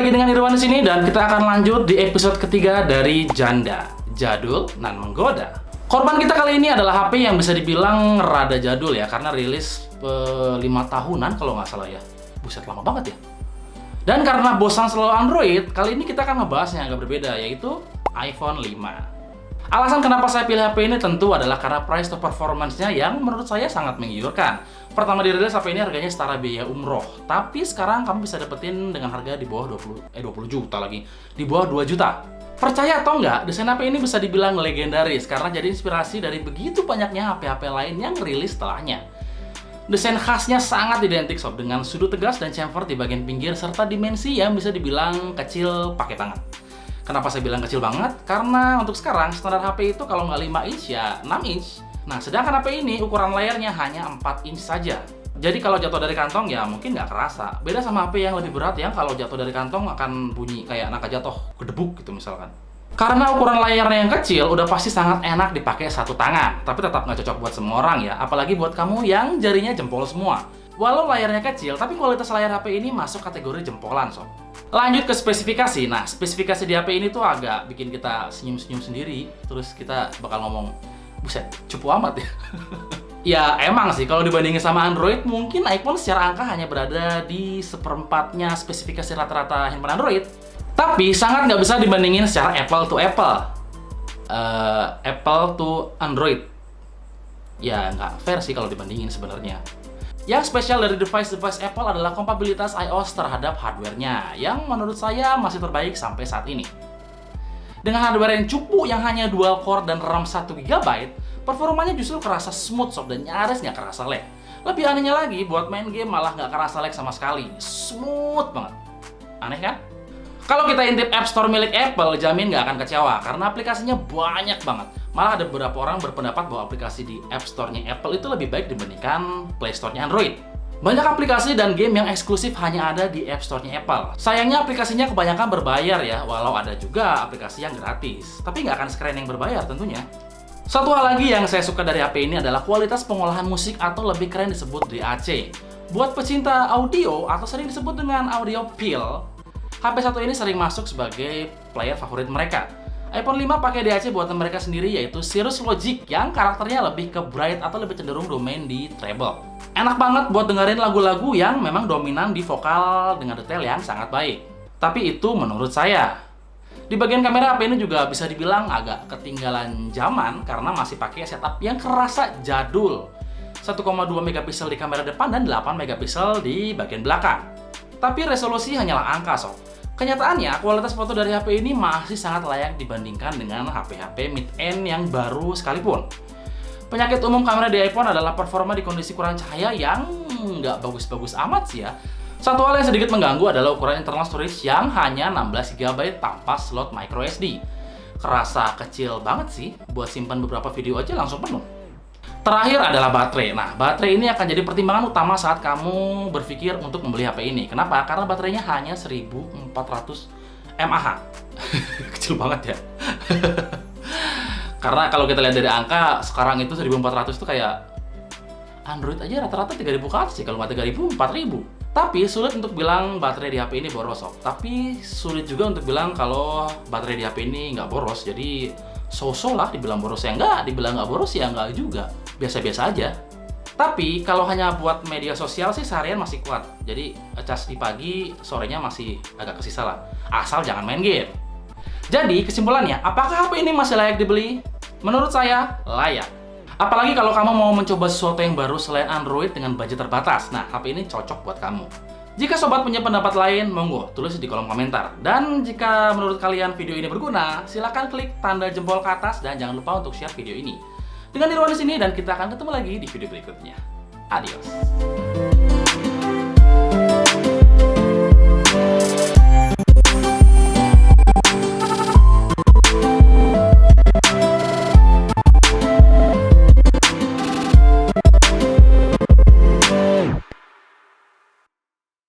lagi dengan Irwan di sini dan kita akan lanjut di episode ketiga dari Janda, Jadul nan Menggoda. Korban kita kali ini adalah HP yang bisa dibilang rada jadul ya, karena rilis 5 tahunan kalau nggak salah ya. Buset, lama banget ya. Dan karena bosan selalu Android, kali ini kita akan ngebahas yang agak berbeda, yaitu iPhone 5. Alasan kenapa saya pilih HP ini tentu adalah karena price to performance-nya yang menurut saya sangat menggiurkan. Pertama dirilis HP ini harganya setara biaya umroh, tapi sekarang kamu bisa dapetin dengan harga di bawah 20 juta lagi, di bawah 2 juta. Percaya atau enggak, desain HP ini bisa dibilang legendaris karena jadi inspirasi dari begitu banyaknya HP-HP lain yang rilis setelahnya. Desain khasnya sangat identik sob, dengan sudut tegas dan chamfer di bagian pinggir serta dimensi yang bisa dibilang kecil pakai banget. Kenapa saya bilang kecil banget? Karena untuk sekarang standar HP itu kalau nggak 5 inch ya 6 inch. Nah, sedangkan HP ini ukuran layarnya hanya 4 inch saja. Jadi kalau jatuh dari kantong ya mungkin nggak kerasa. Beda sama HP yang lebih berat yang kalau jatuh dari kantong akan bunyi kayak nangka jatuh gedebuk gitu misalkan. Karena ukuran layarnya yang kecil udah pasti sangat enak dipakai satu tangan. Tapi tetap nggak cocok buat semua orang ya. Apalagi buat kamu yang jarinya jempol semua. Walau layarnya kecil, tapi kualitas layar HP ini masuk kategori jempolan sob. Lanjut ke spesifikasi. Nah, spesifikasi di HP ini tuh agak bikin kita senyum-senyum sendiri. Terus kita bakal ngomong, buset, cupu amat ya. Ya emang sih, kalau dibandingin sama Android, mungkin iPhone secara angka hanya berada di seperempatnya spesifikasi rata-rata handphone Android. Tapi sangat nggak bisa dibandingin secara Apple to Apple. Apple to Android. Ya nggak fair sih kalau dibandingin sebenarnya. Yang spesial dari device-device Apple adalah kompatibilitas iOS terhadap hardware-nya, yang menurut saya masih terbaik sampai saat ini. Dengan hardware yang cupu yang hanya dual core dan RAM 1 GB, performanya justru kerasa smooth sob dan nyaris nggak kerasa lag. Lebih anehnya lagi, buat main game malah nggak kerasa lag sama sekali. Smooth banget. Aneh kan? Kalau kita intip App Store milik Apple, jamin nggak akan kecewa karena aplikasinya banyak banget. Malah ada beberapa orang berpendapat bahwa aplikasi di App Store-nya Apple itu lebih baik dibandingkan Play Store-nya Android. Banyak aplikasi dan game yang eksklusif hanya ada di App Store-nya Apple. Sayangnya aplikasinya kebanyakan berbayar ya, walau ada juga aplikasi yang gratis. Tapi nggak akan sekeren yang berbayar tentunya. Satu hal lagi yang saya suka dari HP ini adalah kualitas pengolahan musik atau lebih keren disebut DAC. Buat pecinta audio atau sering disebut dengan audiophile, HP satu ini sering masuk sebagai player favorit mereka. iPhone 5 pakai DAC buatan mereka sendiri, yaitu Cirrus Logic yang karakternya lebih ke bright atau lebih cenderung domain di treble. Enak banget buat dengerin lagu-lagu yang memang dominan di vokal dengan detail yang sangat baik. Tapi itu menurut saya. Di bagian kamera HP ini juga bisa dibilang agak ketinggalan zaman karena masih pakai setup yang kerasa jadul. 1,2 megapiksel di kamera depan dan 8 megapiksel di bagian belakang. Tapi resolusi hanyalah angka sob. Kenyataannya, kualitas foto dari HP ini masih sangat layak dibandingkan dengan HP-HP mid-end yang baru sekalipun. Penyakit umum kamera di iPhone adalah performa di kondisi kurang cahaya yang nggak bagus-bagus amat sih ya. Satu hal yang sedikit mengganggu adalah ukuran internal storage yang hanya 16 GB tanpa slot microSD. Kerasa kecil banget sih, buat simpan beberapa video aja langsung penuh. Terakhir adalah baterai. Nah, baterai ini akan jadi pertimbangan utama saat kamu berpikir untuk membeli HP ini. Kenapa? Karena baterainya hanya 1400 mAh. Kecil banget ya. Karena kalau kita lihat dari angka, sekarang itu 1400 itu kayak Android aja rata-rata 3000 ke atas sih, kalau nggak 3000, 4000. Tapi sulit untuk bilang baterai di HP ini boros sob. Tapi sulit juga untuk bilang kalau baterai di HP ini nggak boros. Jadi so-so lah, dibilang boros ya enggak, dibilang nggak boros ya enggak juga. Biasa-biasa aja. Tapi kalau hanya buat media sosial sih seharian masih kuat. Jadi cas di pagi, sorenya masih agak kesisa lah. Asal jangan main game. Jadi kesimpulannya, apakah HP ini masih layak dibeli? Menurut saya, layak. Apalagi kalau kamu mau mencoba sesuatu yang baru selain Android dengan budget terbatas. Nah, HP ini cocok buat kamu. Jika sobat punya pendapat lain, monggo tulis di kolom komentar. Dan jika menurut kalian video ini berguna, silahkan klik tanda jempol ke atas dan jangan lupa untuk share video ini. Dengan Irwan di sini dan kita akan ketemu lagi di video berikutnya. Adios.